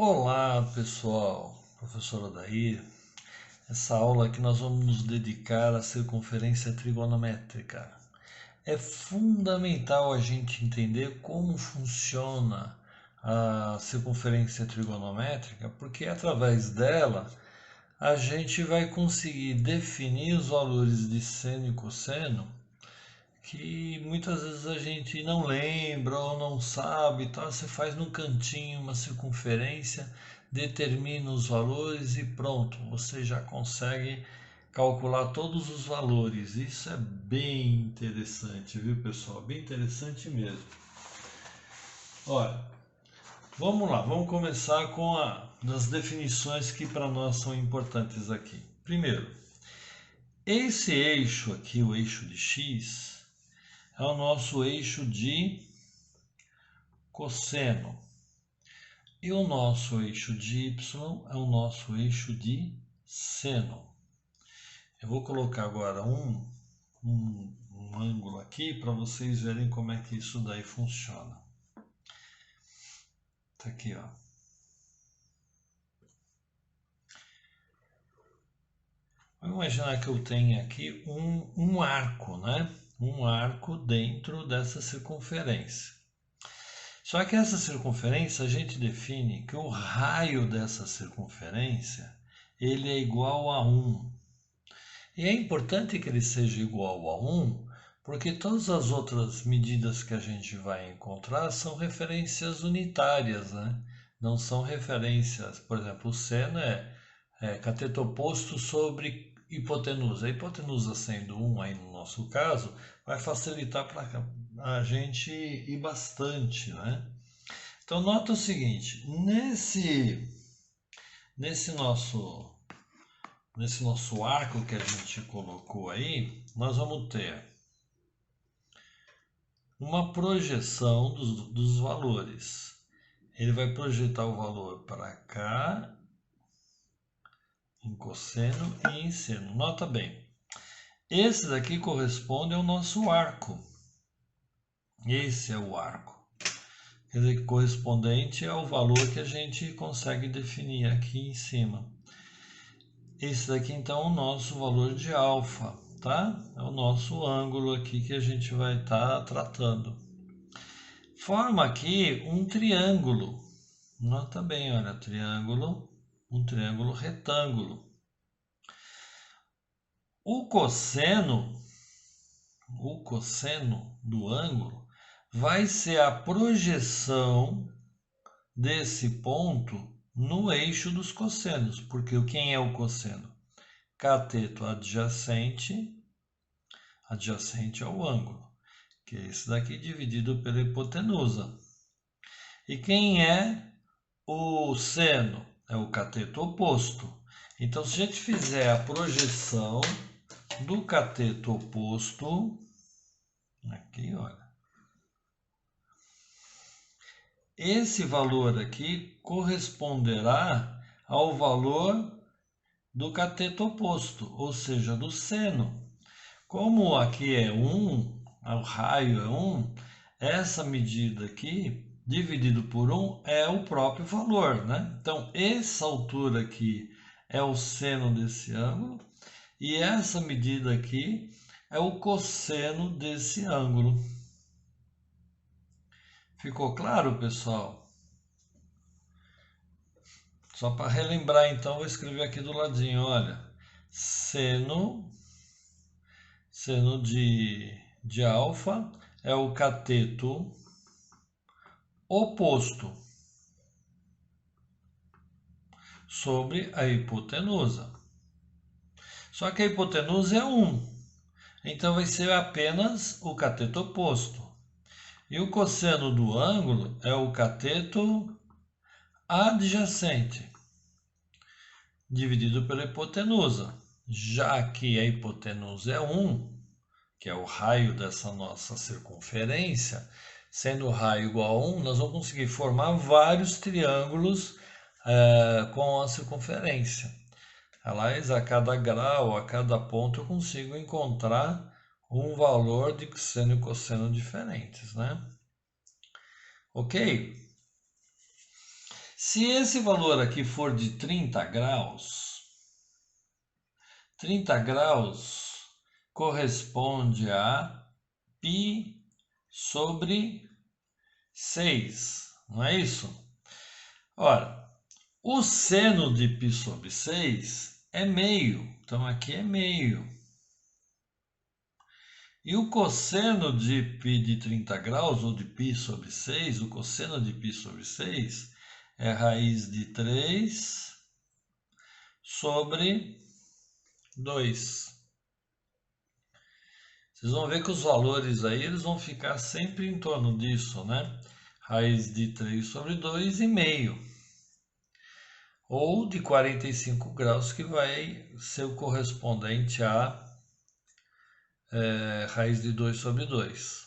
Olá pessoal, professor Odair. Essa aula aqui nós vamos nos dedicar à circunferência trigonométrica. É fundamental a gente entender como funciona a circunferência trigonométrica, porque através dela a gente vai conseguir definir os valores de seno e cosseno que muitas vezes a gente não lembra ou não sabe, então você faz no cantinho uma circunferência, determina os valores e pronto, você já consegue calcular todos os valores. Isso é bem interessante, viu pessoal? Bem interessante mesmo. Olha, vamos lá, vamos começar com as definições que para nós são importantes aqui. Primeiro, esse eixo aqui, o eixo de x, é o nosso eixo de cosseno. E o nosso eixo de y é o nosso eixo de seno. Eu vou colocar agora um ângulo aqui para vocês verem como é que isso daí funciona. Tá aqui, ó. Vamos imaginar que eu tenho aqui um arco, né? Um arco dentro dessa circunferência. Só que essa circunferência a gente define que o raio dessa circunferência ele é igual a 1. E é importante que ele seja igual a 1, porque todas as outras medidas que a gente vai encontrar são referências unitárias, né? Não são referências, por exemplo, o seno é cateto oposto sobre hipotenusa. A hipotenusa sendo 1 aí no nosso caso, vai facilitar para a gente ir bastante, né? Então nota o seguinte, nesse nosso arco que a gente colocou aí, nós vamos ter uma projeção dos valores. Ele vai projetar o valor para cá, em cosseno e em seno. Nota bem, esse daqui corresponde ao nosso arco. Esse é o arco. Quer dizer, que correspondente ao valor que a gente consegue definir aqui em cima. Esse daqui então é o nosso valor de alfa, tá? É o nosso ângulo aqui que a gente vai estar tratando. Forma aqui um triângulo. Nota bem, olha, um triângulo retângulo. O cosseno do ângulo vai ser a projeção desse ponto no eixo dos cossenos, porque quem é o cosseno? Cateto adjacente ao ângulo, que é esse daqui dividido pela hipotenusa. E quem é o seno? É o cateto oposto. Então, se a gente fizer a projeção do cateto oposto, aqui, olha, esse valor aqui corresponderá ao valor do cateto oposto, ou seja, do seno. Como aqui é 1, o raio é 1, essa medida aqui, dividido por 1, é o próprio valor, né? Então, essa altura aqui é o seno desse ângulo, e essa medida aqui é o cosseno desse ângulo. Ficou claro, pessoal? Só para relembrar, então, vou escrever aqui do ladinho, olha, seno de alfa é o cateto oposto sobre a hipotenusa. Só que a hipotenusa é 1, então vai ser apenas o cateto oposto. E o cosseno do ângulo é o cateto adjacente, dividido pela hipotenusa. Já que a hipotenusa é 1, que é o raio dessa nossa circunferência, sendo o raio igual a 1, nós vamos conseguir formar vários triângulos com a circunferência. Aliás, a cada grau, a cada ponto, eu consigo encontrar um valor de seno e cosseno diferentes, né? Ok? Se esse valor aqui for de 30 graus, 30 graus corresponde a π sobre 6, não é isso? Ora, o seno de π sobre 6 é meio, então aqui é meio. E o cosseno de π de 30 graus, ou de π sobre 6, o cosseno de π sobre 6 é raiz de 3 sobre 2. Vocês vão ver que os valores aí eles vão ficar sempre em torno disso, né? Raiz de 3 sobre 2 e meio. Ou de 45 graus, que vai ser o correspondente a raiz de 2 sobre 2.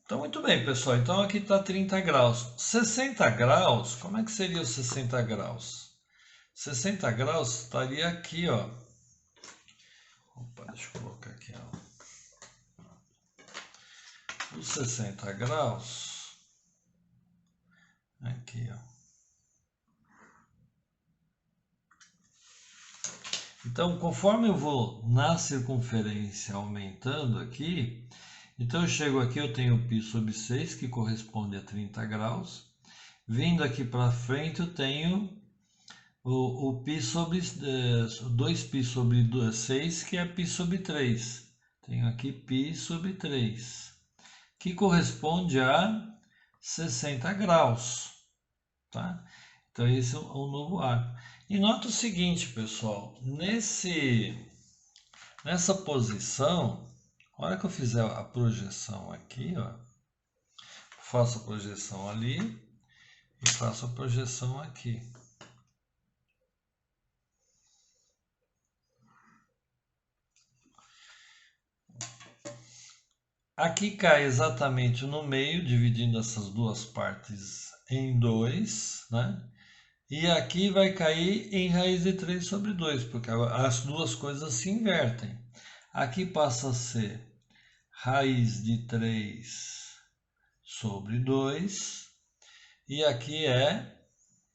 Então, muito bem, pessoal. Então, aqui está 30 graus. 60 graus, como é que seria os 60 graus? 60 graus estaria aqui, ó. Opa, deixa eu colocar aqui, ó. Os 60 graus, aqui, ó. Então, conforme eu vou na circunferência aumentando aqui, então eu chego aqui, eu tenho π sobre 6, que corresponde a 30 graus. Vindo aqui para frente, eu tenho o π sobre 2π sobre 6, que é π sobre 3. Tenho aqui π sobre 3, que corresponde a 60 graus. Tá? Então, esse é o novo arco. E nota o seguinte, pessoal, nessa posição, a hora que eu fizer a projeção aqui, ó, faço a projeção ali e faço a projeção aqui. Aqui cai exatamente no meio, dividindo essas duas partes em 2, né? E aqui vai cair em raiz de 3 sobre 2, porque as duas coisas se invertem. Aqui passa a ser raiz de 3 sobre 2, e aqui é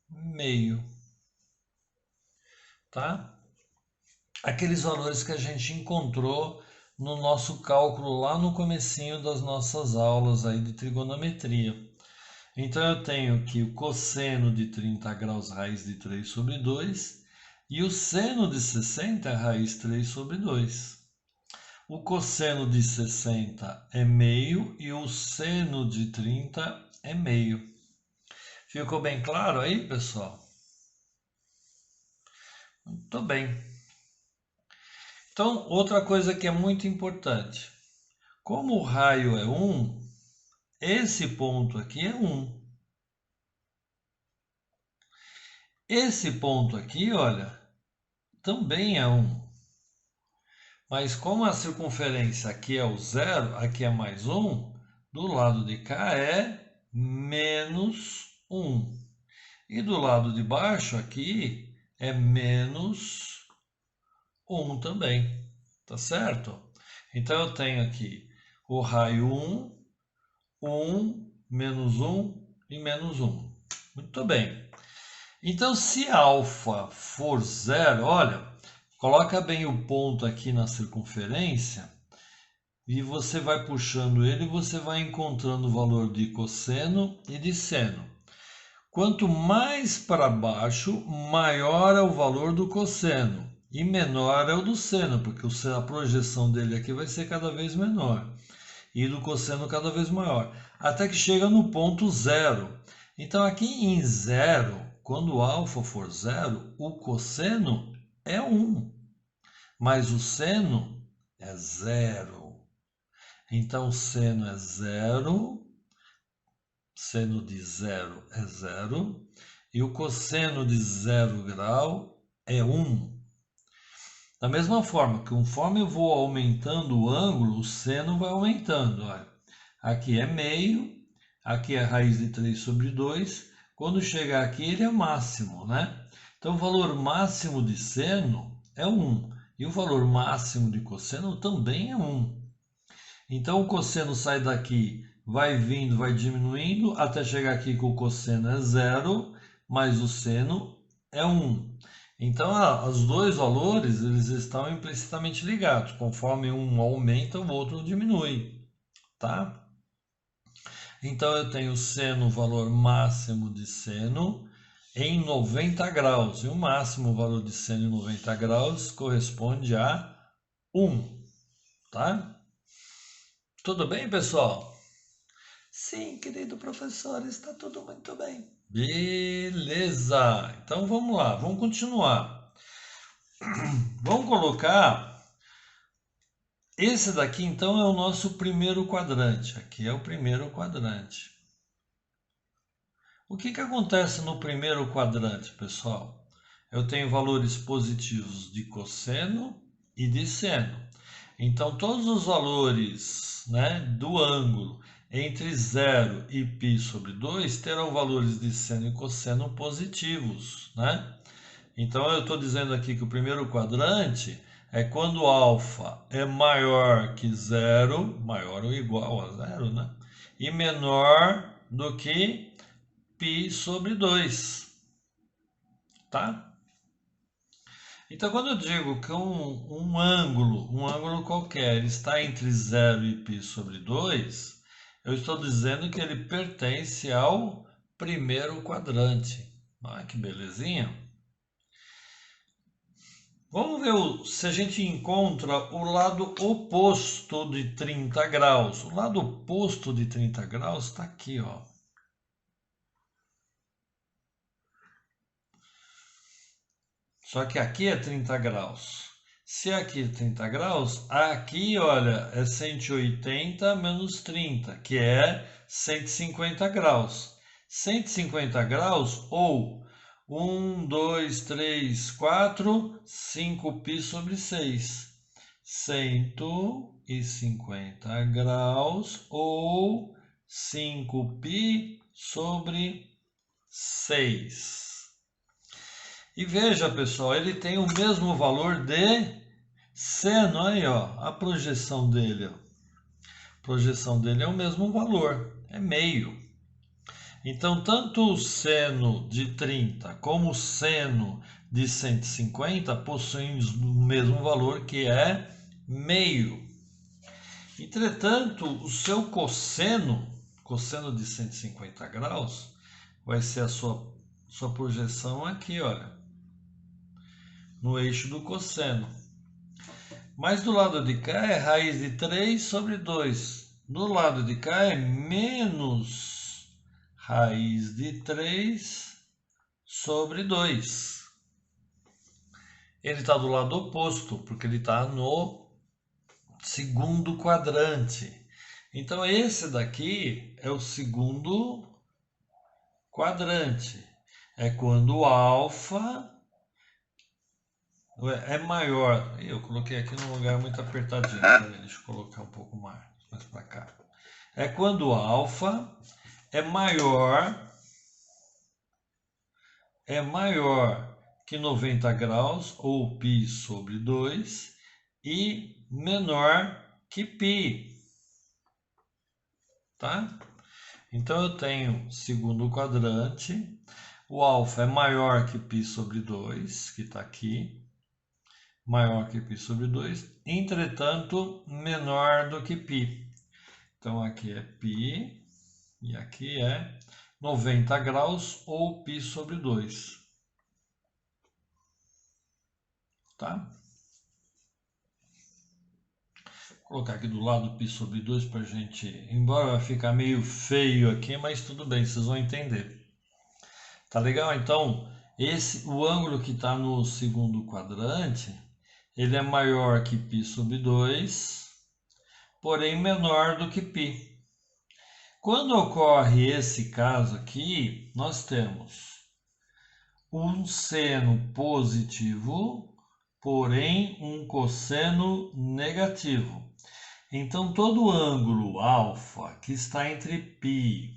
meio, tá? Aqueles valores que a gente encontrou no nosso cálculo lá no comecinho das nossas aulas aí de trigonometria. Então eu tenho aqui o cosseno de 30 graus raiz de 3 sobre 2 e o seno de 60 é raiz 3 sobre 2. O cosseno de 60 é meio e o seno de 30 é meio. Ficou bem claro aí, pessoal? Muito bem. Então, outra coisa que é muito importante. Como o raio é 1, esse ponto aqui é 1. Esse ponto aqui, olha, também é 1. Mas como a circunferência aqui é o 0, aqui é mais 1, do lado de cá é menos 1. E do lado de baixo aqui é menos 1 também, tá certo? Então eu tenho aqui o raio 1, 1, menos 1 e menos 1. Muito bem. Então, se alfa for 0, olha, coloca bem o ponto aqui na circunferência e você vai puxando ele e você vai encontrando o valor de cosseno e de seno. Quanto mais para baixo, maior é o valor do cosseno e menor é o do seno, porque a projeção dele aqui vai ser cada vez menor e do cosseno cada vez maior, até que chega no ponto 0. Então, aqui em 0, quando o alfa for 0, o cosseno é 1, mas o seno é 0. Então, o seno é 0, seno de 0 é 0, e o cosseno de 0 grau é 1. Da mesma forma, que conforme eu vou aumentando o ângulo, o seno vai aumentando. Olha, aqui é meio, aqui é raiz de 3 sobre 2. Quando chegar aqui, ele é máximo, né? Então, o valor máximo de seno é 1. E o valor máximo de cosseno também é 1. Então, o cosseno sai daqui vai vindo, vai diminuindo, até chegar aqui que o cosseno é 0, mais o seno é 1. Então, os dois valores eles estão implicitamente ligados. Conforme um aumenta, o outro diminui, tá? Então, eu tenho seno, o valor máximo de seno, em 90 graus. E o máximo valor de seno em 90 graus corresponde a 1, tá? Tudo bem, pessoal? Sim, querido professor, está tudo muito bem. Beleza! Então vamos lá, vamos continuar. Vamos colocar. Esse daqui então é o nosso primeiro quadrante. Aqui é o primeiro quadrante. O que acontece no primeiro quadrante, pessoal? Eu tenho valores positivos de cosseno e de seno. Então, todos os valores, né, do ângulo entre 0 e π sobre 2 terão valores de seno e cosseno positivos, né? Então, eu estou dizendo aqui que o primeiro quadrante é quando alfa é maior que 0, maior ou igual a 0, né? E menor do que π sobre 2, tá? Então, quando eu digo que um ângulo qualquer, está entre 0 e π sobre 2, eu estou dizendo que ele pertence ao primeiro quadrante. Olha que belezinha. Vamos ver se a gente encontra o lado oposto de 30 graus. O lado oposto de 30 graus está aqui, ó. Só que aqui é 30 graus. Se aqui é 30 graus, aqui, olha, é 180 menos 30, que é 150 graus. 150 graus ou 1, 2, 3, 4, 5π sobre 6. 150 graus ou 5π sobre 6. E veja, pessoal, ele tem o mesmo valor de seno aí, ó, a projeção dele, ó. A projeção dele é o mesmo valor, é meio. Então, tanto o seno de 30 como o seno de 150 possuem o mesmo valor, que é meio. Entretanto, o seu cosseno de 150 graus, vai ser a sua projeção aqui, olha, no eixo do cosseno. Mas do lado de cá é raiz de 3 sobre 2. Do lado de cá é menos raiz de 3 sobre 2. Ele está do lado oposto, porque ele está no segundo quadrante. Então, esse daqui é o segundo quadrante. É quando o alfa é maior. Eu coloquei aqui num lugar muito apertadinho. Deixa eu colocar um pouco mais para cá. É quando o alfa é maior que 90 graus ou π sobre 2 e menor que π. Tá? Então eu tenho segundo quadrante, o alfa é maior que π sobre 2, que está aqui, maior que π sobre 2, entretanto menor do que π. Então aqui é π e aqui é 90 graus ou π sobre 2. Tá? Vou colocar aqui do lado π sobre 2 para a gente, embora vai ficar meio feio aqui, mas tudo bem, vocês vão entender. Tá legal? Então, o ângulo que está no segundo quadrante, ele é maior que π sobre 2, porém menor do que π. Quando ocorre esse caso aqui, nós temos um seno positivo, porém um cosseno negativo. Então, todo ângulo alfa que está entre π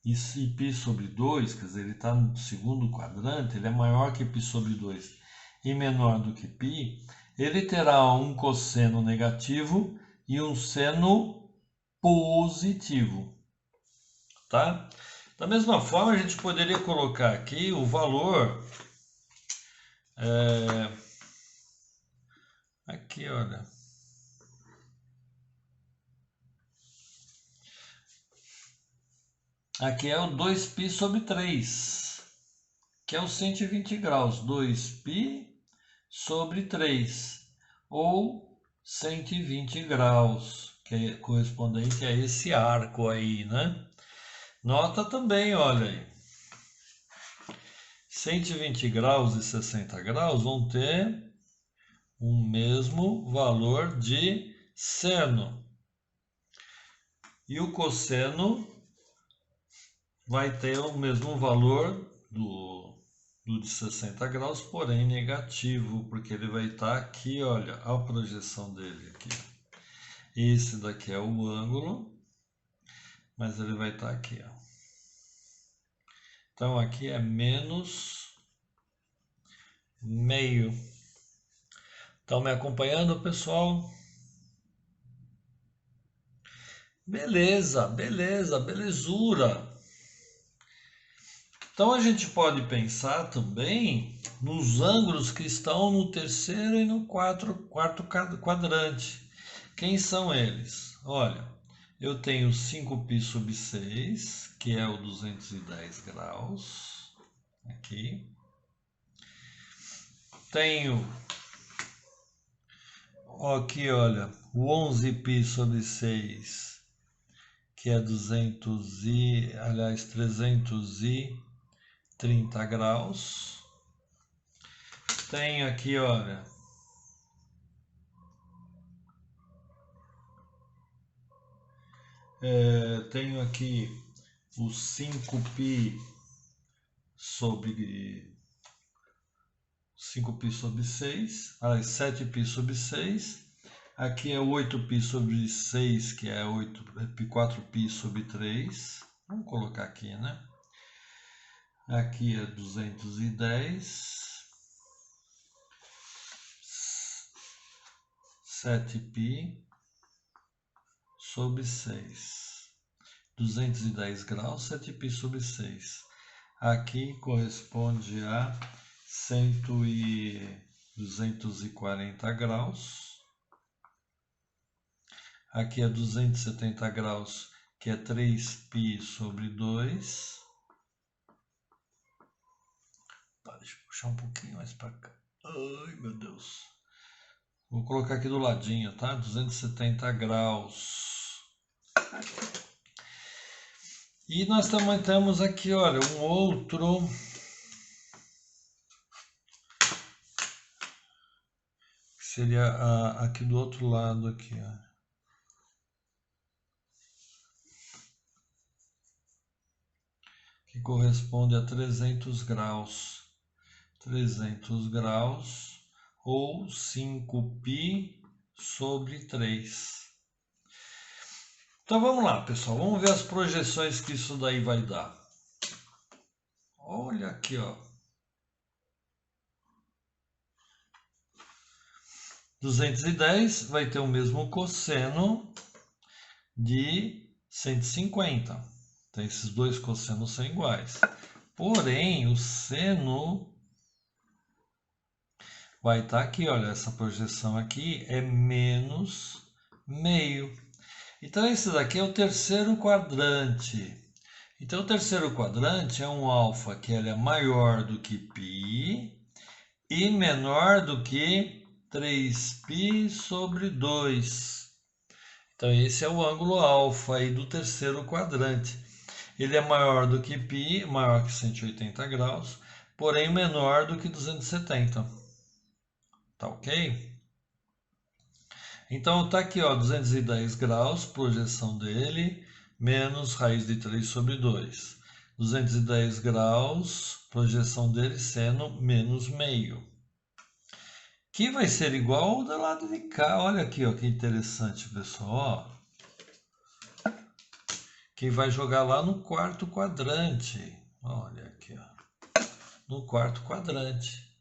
e π sobre 2, quer dizer, ele está no segundo quadrante, ele é maior que π sobre 2 e menor do que π, ele terá um cosseno negativo e um seno positivo. tá? Da mesma forma, a gente poderia colocar aqui o valor... aqui, olha. Aqui é o 2π sobre 3, que é o 120 graus. 2π sobre 3, ou 120 graus, que é correspondente a esse arco aí, né? Nota também, olha aí. 120 graus e 60 graus vão ter o mesmo valor de seno. E o cosseno vai ter o mesmo valor do de 60 graus, porém negativo, porque ele vai estar aqui, olha, a projeção dele aqui. Esse daqui é o ângulo, mas ele vai estar aqui, ó. Então aqui é menos meio. Estão me acompanhando, pessoal? Beleza, beleza, belezura. Então a gente pode pensar também nos ângulos que estão no terceiro e no quarto quadrante. Quem são eles? Olha, eu tenho 5π sobre 6, que é o 210 graus, aqui. Tenho aqui, olha, o 11π sobre 6, que é 330 graus. Tenho aqui, olha, tenho aqui o 5π sobre 6, 7π sobre 6. Aqui é 8π sobre 6, que é 4π sobre 3. Vamos colocar aqui, né? Aqui é 210. 7π sobre 6. 210 graus, 7π sobre 6. Aqui corresponde a 240 graus. Aqui é 270 graus, que é 3π sobre 2. Deixa eu puxar um pouquinho mais para cá. Ai, meu Deus. Vou colocar aqui do ladinho, tá? 270 graus. E nós também temos aqui, olha, um outro... que seria aqui do outro lado, aqui, ó. Que corresponde a 300 graus. 300 graus ou 5π sobre 3. Então vamos lá, pessoal. Vamos ver as projeções que isso daí vai dar. Olha aqui, ó. 210 vai ter o mesmo cosseno de 150. Então esses dois cossenos são iguais. Porém, o seno vai estar aqui, olha, essa projeção aqui é menos meio. Então esse daqui é o terceiro quadrante. Então o terceiro quadrante é um alfa que ele é maior do que π e menor do que 3π sobre 2. Então esse é o ângulo alfa aí do terceiro quadrante. Ele é maior do que π, maior que 180 graus, porém menor do que 270. Tá ok? Então tá aqui, ó, 210 graus, projeção dele, menos raiz de 3 sobre 2. 210 graus, projeção dele sendo menos meio. Que vai ser igual ao do lado de cá. Olha aqui, ó, que interessante, pessoal. Ó. Que vai jogar lá no quarto quadrante. Olha aqui, ó. No quarto quadrante.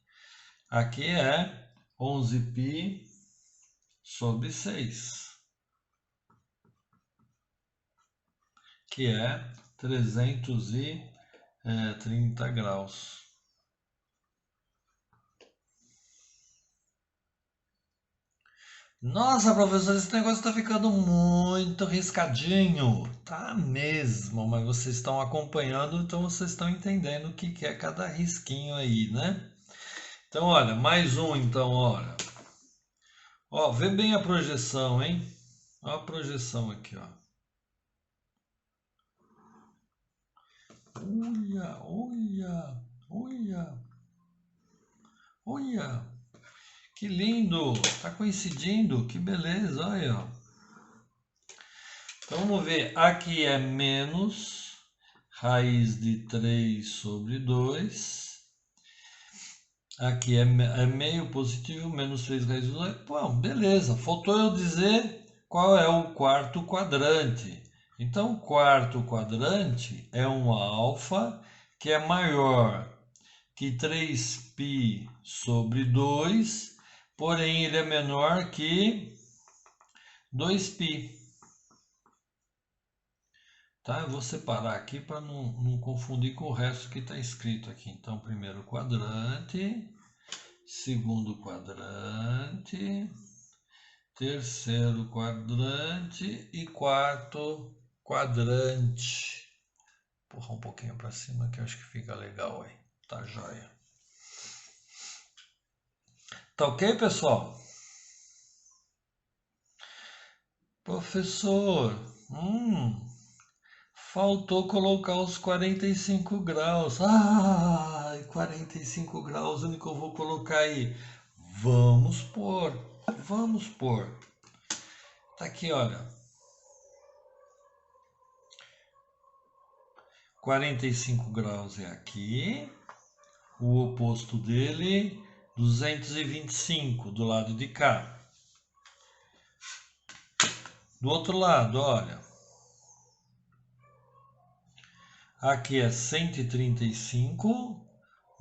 Aqui é 11π sobre 6, que é 330 graus. Nossa, professor, esse negócio está ficando muito riscadinho. Tá mesmo, mas vocês estão acompanhando, então vocês estão entendendo o que que é cada risquinho aí, né? Então, olha, mais um, então, olha. Ó, vê bem a projeção, hein? Olha a projeção aqui, ó. Olha, olha, olha, olha. Que lindo! Tá coincidindo, que beleza, olha, ó. Então vamos ver, aqui é menos raiz de 3 sobre 2. Aqui é meio positivo, menos 3 raiz de 2. Pô, beleza, faltou eu dizer qual é o quarto quadrante. Então, o quarto quadrante é um alfa que é maior que 3π sobre 2, porém ele é menor que 2π. Tá? Eu vou separar aqui para não confundir com o resto que está escrito aqui. Então, primeiro quadrante, segundo quadrante, terceiro quadrante e quarto quadrante. Vou empurrar um pouquinho para cima que eu acho que fica legal aí. Tá joia. Tá ok, pessoal? Professor, faltou colocar os 45 graus. Ai, 45 graus, onde que eu vou colocar aí? Vamos pôr, vamos pôr. Tá aqui, olha. 45 graus é aqui. O oposto dele, 225 do lado de cá. Do outro lado, olha. Aqui é 135,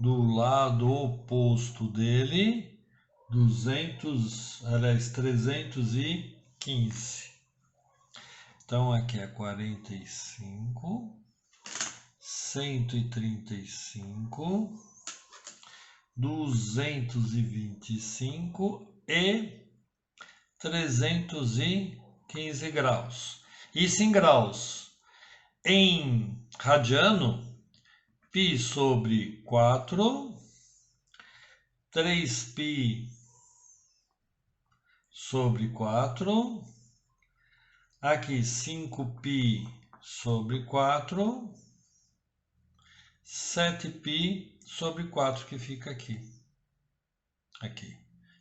do lado oposto dele, 315. Então aqui é 45, 135, 225 e 315 graus. Isso em graus. Em radiano, π sobre 4, 3π sobre 4, aqui 5π sobre 4, 7π sobre 4 que fica aqui. Aqui,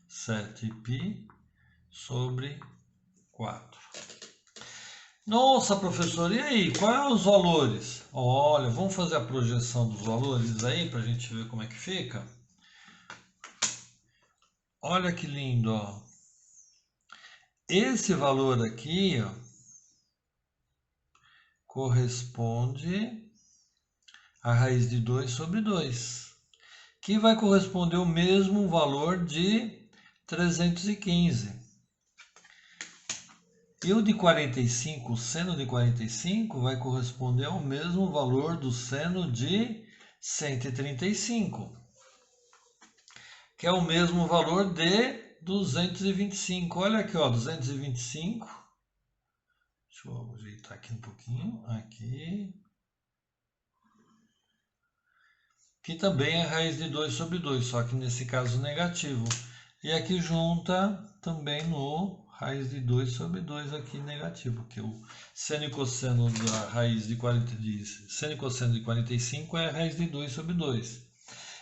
7π sobre 4. Nossa, professor, e aí? Quais são os valores? Olha, vamos fazer a projeção dos valores aí para a gente ver como é que fica. Olha que lindo, ó. Esse valor aqui, ó, corresponde à raiz de 2 sobre 2, que vai corresponder ao mesmo valor de 315. E o de 45, o seno de 45, vai corresponder ao mesmo valor do seno de 135, que é o mesmo valor de 225. Olha aqui, ó, 225. Deixa eu ajeitar aqui um pouquinho. Aqui. Que também é raiz de 2 sobre 2, só que nesse caso negativo. E aqui junta também no raiz de 2 sobre 2 aqui negativo, porque o seno e cosseno da raiz de 45 é a raiz de 2 sobre 2.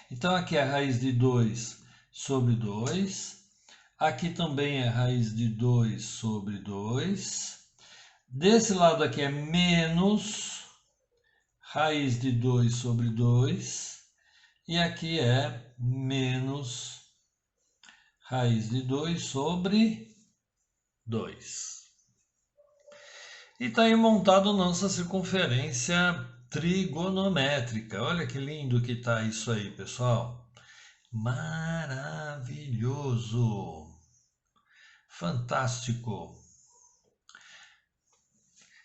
Então aqui é a raiz de 2 sobre 2. Aqui também é raiz de 2 sobre 2. Desse lado aqui é menos raiz de 2 sobre 2. E aqui é menos raiz de 2 sobre 2. E está aí montado nossa circunferência trigonométrica. Olha que lindo que está isso aí, pessoal. Maravilhoso. Fantástico.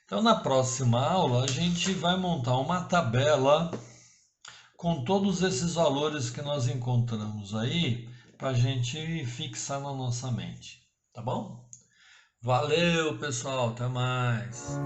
Então, na próxima aula, a gente vai montar uma tabela com todos esses valores que nós encontramos aí para a gente fixar na nossa mente, tá bom? Valeu, pessoal, até mais.